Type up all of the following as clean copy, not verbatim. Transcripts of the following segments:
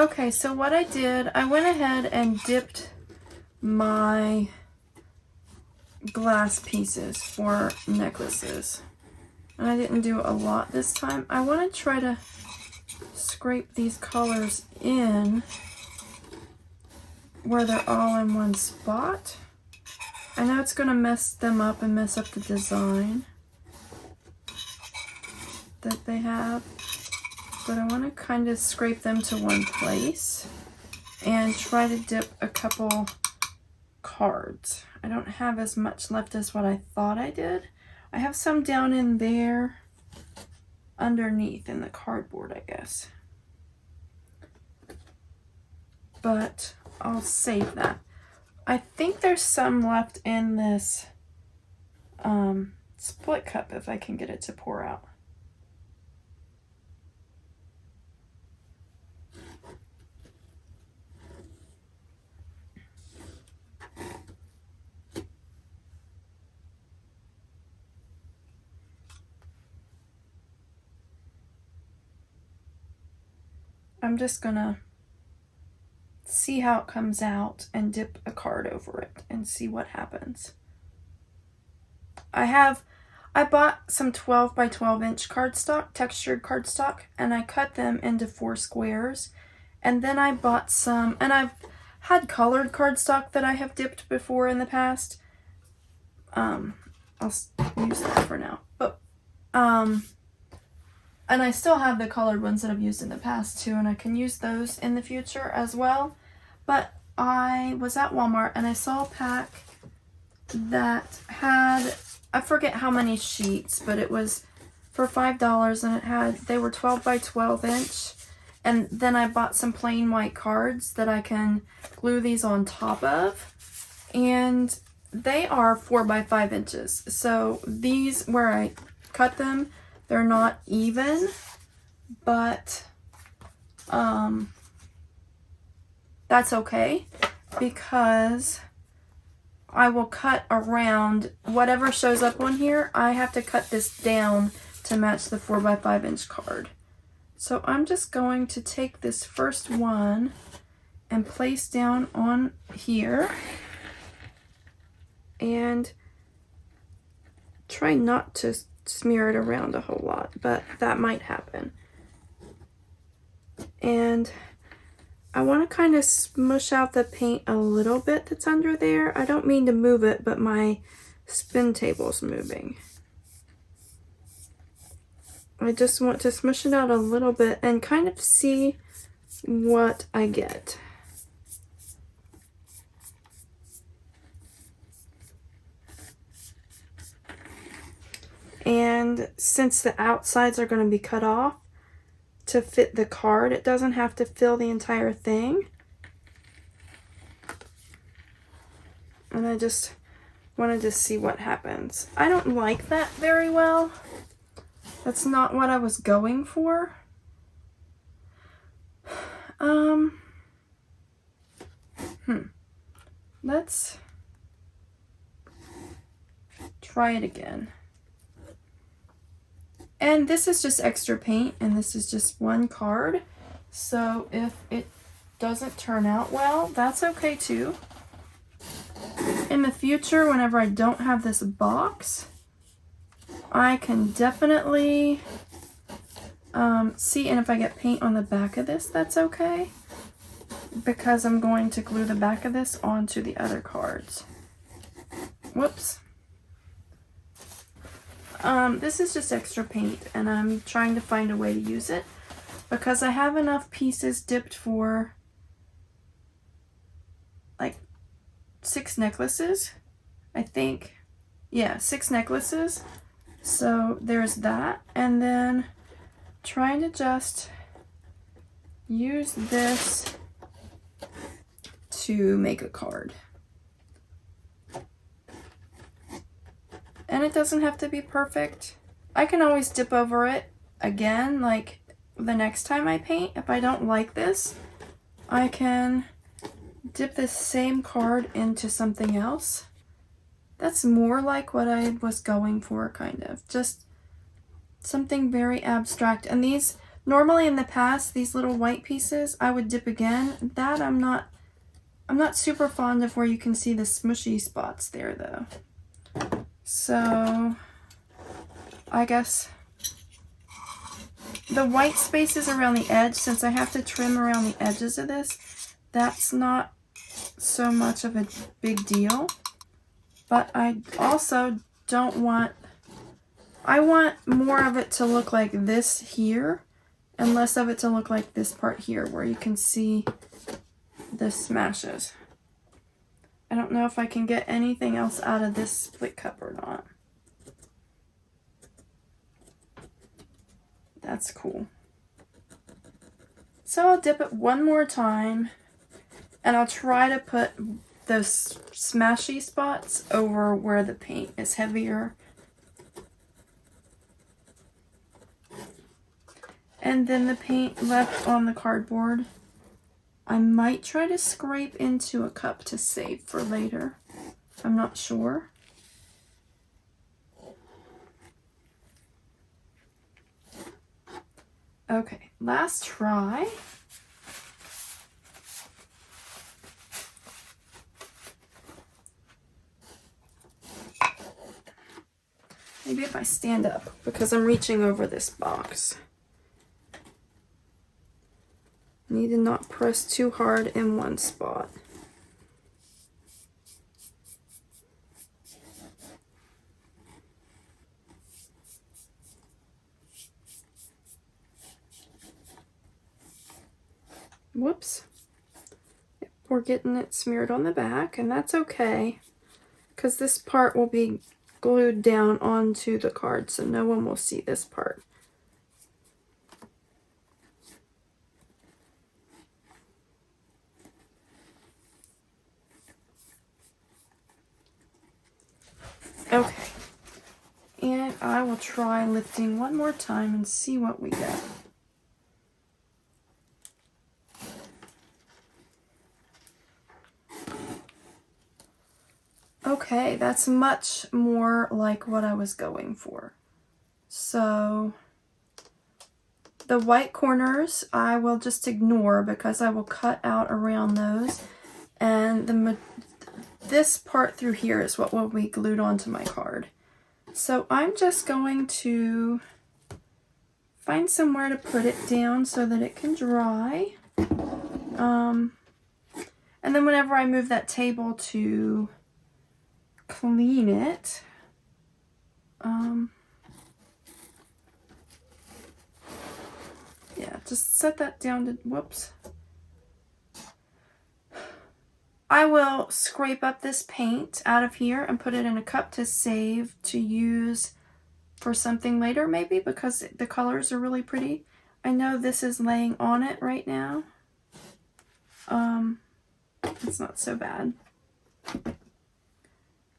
Okay, so what I did, I went ahead and dipped my glass pieces for necklaces. And I didn't do a lot this time. I want to try to scrape these colors in where they're all in one spot. I know it's going to mess them up and mess up the design that they have, but I want to kind of scrape them to one place and try to dip a couple cards. I don't have as much left as what I thought I did. I have some down in there underneath in the cardboard, I guess. But I'll save that. I think there's some left in this split cup if I can get it to pour out. I'm just gonna see how it comes out and dip a card over it and see what happens. I bought some 12 by 12 inch cardstock, textured cardstock, and I cut them into 4 squares. And then I bought some, and I've had colored cardstock that I have dipped before in the past. I'll use that for now. But, and I still have the colored ones that I've used in the past too, and I can use those in the future as well. But I was at Walmart and I saw a pack that had, I forget how many sheets, but it was for $5, and it had, they were 12 by 12 inch. And then I bought some plain white cards that I can glue these on top of. And they are 4 by 5 inches. So these, where I cut them, they're not even, but that's okay, because I will cut around whatever shows up on here. I have to cut this down to match the 4 by 5 inch card. So I'm just going to take this first one and place down on here and try not to smear it around a whole lot, but that might happen. And I want to kind of smush out the paint a little bit that's under there. I don't mean to move it, but my spin table's moving. I just want to smush it out a little bit and kind of see what I get. And since the outsides are going to be cut off to fit the card, it doesn't have to fill the entire thing. And I just wanted to see what happens. I don't like that very well. That's not what I was going for. Let's try it again. And this is just extra paint, and this is just one card. So if it doesn't turn out well, that's okay too. In the future, whenever I don't have this box, I can definitely see, and if I get paint on the back of this, that's okay, because I'm going to glue the back of this onto the other cards. Whoops. This is just extra paint, and I'm trying to find a way to use it because I have enough pieces dipped for like 6 necklaces, I think. Yeah, 6 necklaces. So there's that, and then trying to just use this to make a card. And it doesn't have to be perfect. I can always dip over it again, like the next time I paint. If I don't like this, I can dip this same card into something else. That's more like what I was going for, kind of. Just something very abstract. And these Normally in the past, these little white pieces, I would dip again. That I'm not super fond of where you can see the smushy spots there though. So I guess the white spaces around the edge, since I have to trim around the edges of this, that's not so much of a big deal. But I also don't want, I want more of it to look like this here and less of it to look like this part here where you can see the smashes. I don't know if I can get anything else out of this split cup or not. That's cool. So I'll dip it one more time and I'll try to put those smashy spots over where the paint is heavier. And then the paint left on the cardboard, I might try to scrape into a cup to save for later. I'm not sure. Okay, last try. Maybe if I stand up, because I'm reaching over this box. Need to not press too hard in one spot. Whoops. We're getting it smeared on the back, and that's okay, because this part will be glued down onto the card, so no one will see this part. Okay, and I will try lifting one more time and see what we get. Okay, that's much more like what I was going for. So the white corners I will just ignore because I will cut out around those, and this part through here is what will be glued onto my card. So I'm just going to find somewhere to put it down so that it can dry. And then whenever I move that table to clean it, yeah, just set that down to, whoops. I will scrape up this paint out of here and put it in a cup to save to use for something later maybe, because the colors are really pretty. I know this is laying on it right now. It's not so bad.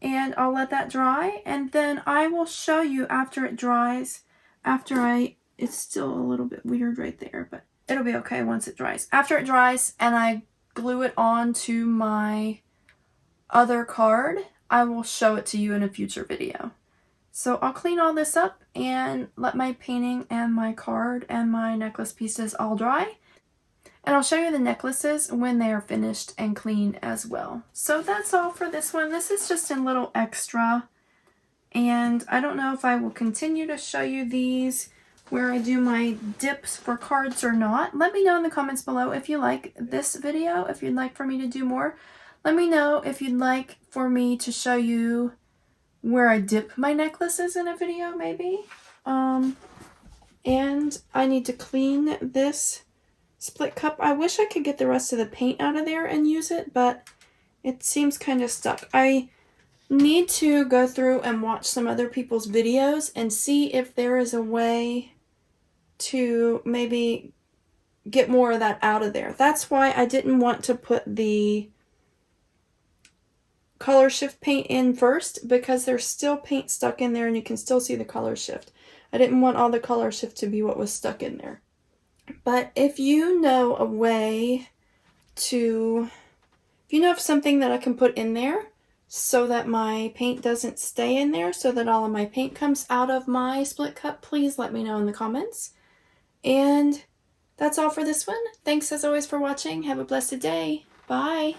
And I'll let that dry, and then I will show you after it dries, it's still a little bit weird right there, but it'll be okay once it dries. After it dries and I glue it on to my other card, I will show it to you in a future video. So I'll clean all this up and let my painting and my card and my necklace pieces all dry. And I'll show you the necklaces when they are finished and clean as well. So that's all for this one. This is just a little extra. And I don't know if I will continue to show you these where I do my dips for cards or not. Let me know in the comments below if you like this video, if you'd like for me to do more. Let me know if you'd like for me to show you where I dip my necklaces in a video maybe. And I need to clean this split cup. I wish I could get the rest of the paint out of there and use it, but it seems kind of stuck. I need to go through and watch some other people's videos and see if there is a way to maybe get more of that out of there. That's why I didn't want to put the color shift paint in first, because there's still paint stuck in there and you can still see the color shift. I didn't want all the color shift to be what was stuck in there. But if you know a way to, if you know of something that I can put in there so that my paint doesn't stay in there, so that all of my paint comes out of my split cup, please let me know in the comments. And that's all for this one. Thanks as always for watching. Have a blessed day. Bye.